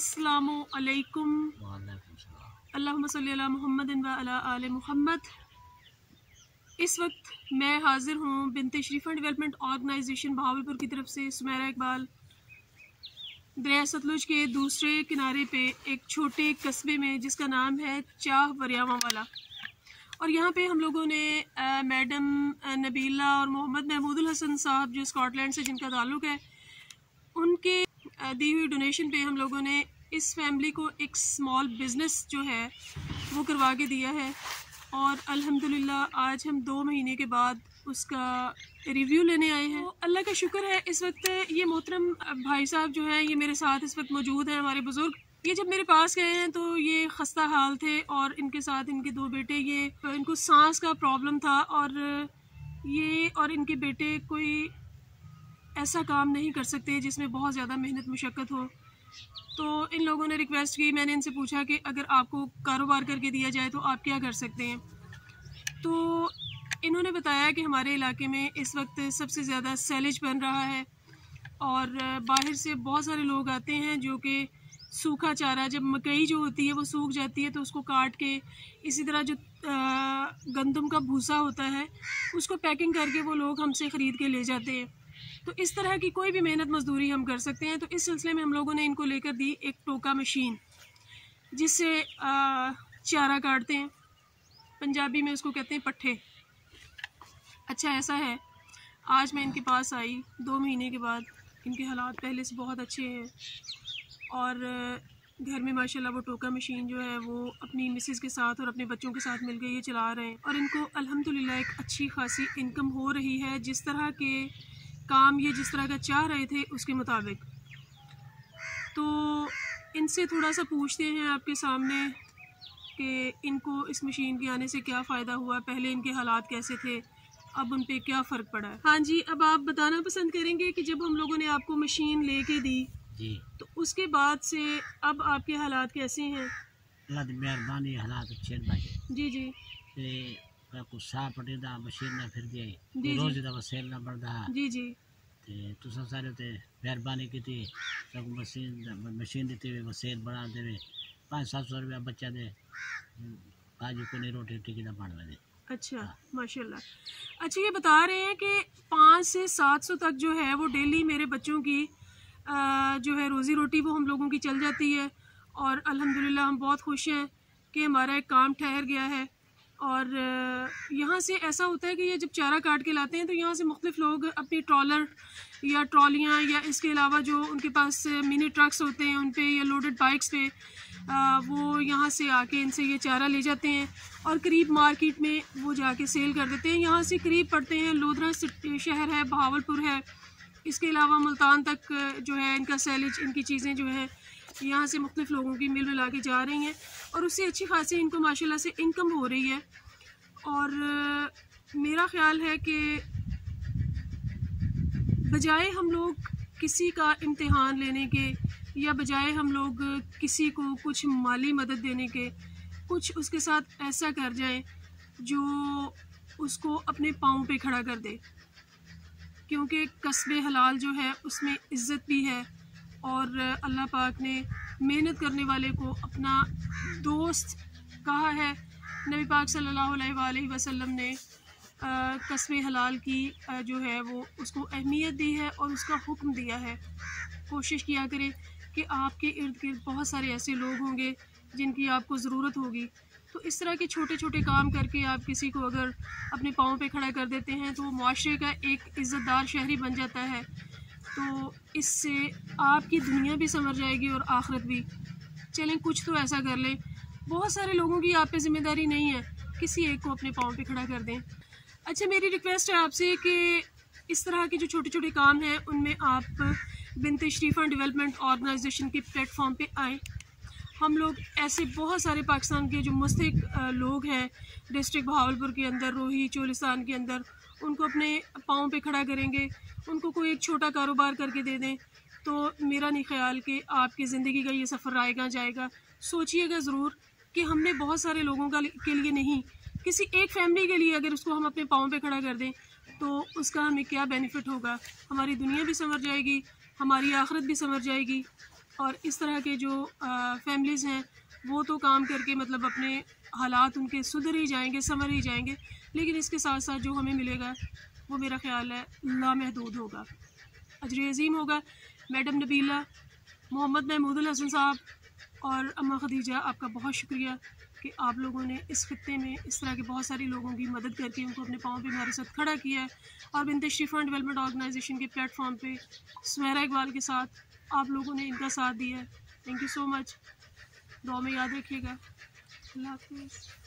अस्सलामु अलैकुम। अल्लाहुम्मा सल्ली अला मुहम्मदिन व अला आले मुहम्मद। इस वक्त मैं हाजिर हूँ बिनते शरीफा डेवलपमेंट ऑर्गेनाइजेशन भावलपुर की तरफ से सुमेरा इकबाल दरिया सतलुज के दूसरे किनारे पे एक छोटे कस्बे में जिसका नाम है चाह वरियावा वाला। और यहाँ पे हम लोगों ने मैडम नबीला और मोहम्मद महमूदुल हसन साहब जो स्कॉटलैंड से जिनका ताल्लुक़ है, उनके दी हुई डोनेशन पे हम लोगों ने इस फैमिली को एक स्मॉल बिज़नेस जो है वो करवा के दिया है। और अल्हम्दुलिल्लाह आज हम 2 महीने के बाद उसका रिव्यू लेने आए हैं। तो अल्लाह का शुक्र है इस वक्त ये मोहतरम भाई साहब जो हैं ये मेरे साथ इस वक्त मौजूद हैं, हमारे बुज़ुर्ग। ये जब मेरे पास गए हैं तो ये खस्ता हाल थे और इनके साथ इनके 2 बेटे, ये इनको सांस का प्रॉब्लम था और ये और इनके बेटे कोई ऐसा काम नहीं कर सकते जिसमें बहुत ज़्यादा मेहनत मुशक्क़त हो। तो इन लोगों ने रिक्वेस्ट की, मैंने इनसे पूछा कि अगर आपको कारोबार करके दिया जाए तो आप क्या कर सकते हैं। तो इन्होंने बताया कि हमारे इलाके में इस वक्त सबसे ज़्यादा सैलेज बन रहा है और बाहर से बहुत सारे लोग आते हैं जो कि सूखा चारा, जब मकई जो होती है वो सूख जाती है तो उसको काट के, इसी तरह जो गंदम का भूसा होता है उसको पैकिंग करके वो लोग हमसे ख़रीद के ले जाते हैं। तो इस तरह की कोई भी मेहनत मजदूरी हम कर सकते हैं। तो इस सिलसिले में हम लोगों ने इनको लेकर दी एक टोका मशीन जिससे चारा काटते हैं, पंजाबी में उसको कहते हैं पट्ठे। अच्छा ऐसा है, आज मैं इनके पास आई 2 महीने के बाद, इनके हालात पहले से बहुत अच्छे हैं और घर में माशाल्लाह वो टोका मशीन जो है वो अपनी मिसेस के साथ और अपने बच्चों के साथ मिलकर ये चला रहे हैं और इनको अल्हम्दुलिल्लाह एक अच्छी खासी इनकम हो रही है, जिस तरह के काम ये जिस तरह का चाह रहे थे उसके मुताबिक। तो इनसे थोड़ा सा पूछते हैं आपके सामने कि इनको इस मशीन के आने से क्या फ़ायदा हुआ, पहले इनके हालात कैसे थे, अब उन पे क्या फ़र्क पड़ा है। हाँ जी, अब आप बताना पसंद करेंगे कि जब हम लोगों ने आपको मशीन लेके दी जी तो उसके बाद से अब आपके हालात कैसे हैं? अल्लाह दी मेहरबानी, हालात अच्छे हैं जी जी। ते कुछ साफ पटे दा मशीन ना फिर गई रोज दा वसेल ना बढ़दा जी जी। ते तुसा सारे ते मेहरबानी की थी, सब मशीन दी ते वसेल बढ़ा देवे 500-700 रुपया बच्चा दे आज को नहीं रोटी टिकी ना बन दे। अच्छा माशाल्लाह। अच्छा ये बता रहे हैं कि 500 से 700 तक जो है वो डेली मेरे बच्चों की जो है रोज़ी रोटी वो हम लोगों की चल जाती है और अल्हम्दुलिल्लाह हम बहुत खुश हैं कि हमारा एक काम ठहर गया है। और यहाँ से ऐसा होता है कि ये जब चारा काट के लाते हैं तो यहाँ से मुख्तलिफ़ लोग अपनी ट्रॉलर या ट्रॉलियाँ या इसके अलावा जो उनके पास मिनी ट्रक्स होते हैं उन पे या लोडेड बाइक्स पे वो यहाँ से आके इनसे ये चारा ले जाते हैं और करीब मार्केट में वो जाके सेल कर देते हैं। यहाँ से करीब पड़ते हैं लोधरा शहर है, बहावलपुर है, इसके अलावा मुल्तान तक जो है इनका सैलेज, इनकी चीज़ें जो है यहाँ से मुख्तलिफ़ लोगों की मिल मिला के जा रही हैं और उससे अच्छी खासी इनको माशाल्लाह से इनकम हो रही है। और मेरा ख़्याल है कि बजाय हम लोग किसी का इम्तिहान लेने के या बजाय हम लोग किसी को कुछ माली मदद देने के, कुछ उसके साथ ऐसा कर जाएं जो उसको अपने पाँव पे खड़ा कर दे, क्योंकि कस्बे हलाल जो है उसमें इज़्ज़त भी है और अल्लाह पाक ने मेहनत करने वाले को अपना दोस्त कहा है। नबी पाक सल्लल्लाहु अलैहि वसल्लम ने कस्बे हलाल की जो है वो उसको अहमियत दी है और उसका हुक्म दिया है। कोशिश किया करें कि आपके इर्द गिर्द बहुत सारे ऐसे लोग होंगे जिनकी आपको ज़रूरत होगी, तो इस तरह के छोटे छोटे काम करके आप किसी को अगर अपने पाँव पे खड़ा कर देते हैं तो वो मुआशरे का एक इज़्ज़तदार शहरी बन जाता है। तो इससे आपकी दुनिया भी संवर जाएगी और आखिरत भी। चलें कुछ तो ऐसा कर लें, बहुत सारे लोगों की आप पे ज़िम्मेदारी नहीं है, किसी एक को अपने पाँव पे खड़ा कर दें। अच्छा मेरी रिक्वेस्ट है आपसे कि इस तरह के जो छोटे छोटे काम हैं उनमें आप बिनते शरीफा डेवलपमेंट ऑर्गेनाइजेशन के प्लेटफॉर्म पे आएँ। हम लोग ऐसे बहुत सारे पाकिस्तान के जो मुस्तहिक लोग हैं डिस्ट्रिक्ट बहावलपुर के अंदर, रोही चोलिस्तान के अंदर, उनको अपने पाँव पे खड़ा करेंगे, उनको कोई एक छोटा कारोबार करके दे दें तो मेरा नहीं ख्याल कि आपकी ज़िंदगी का ये सफ़र आएगा जाएगा। सोचिएगा ज़रूर कि हमने बहुत सारे लोगों के लिए नहीं, किसी एक फैमिली के लिए अगर उसको हम अपने पाँव पे खड़ा कर दें तो उसका हमें क्या बेनिफिट होगा। हमारी दुनिया भी संवर जाएगी, हमारी आखिरत भी संवर जाएगी। और इस तरह के जो फैमिलीज़ हैं वो तो काम करके मतलब अपने हालात उनके सुधर ही जाएंगे, संवर ही जाएंगे, लेकिन इसके साथ साथ जो हमें मिलेगा वो मेरा ख्याल है लामहदूद होगा, अजर अज़ीम होगा। मैडम नबीला, मोहम्मद महमूदुल हसन साहब और अम्मा खदीजा, आपका बहुत शुक्रिया कि आप लोगों ने इस खित्ते में इस तरह के बहुत सारे लोगों की मदद करके उनको अपने पाँव पे हमारे साथ खड़ा किया है। और बिनते शरीफा डेवलपमेंट ऑर्गेनाइजेशन के प्लेटफॉर्म पे सुमेरा इकबाल के साथ आप लोगों ने इनका साथ दिया है। Thank you so much. दुआ में याद रखिएगा। अल्लाह हाफ़िज़।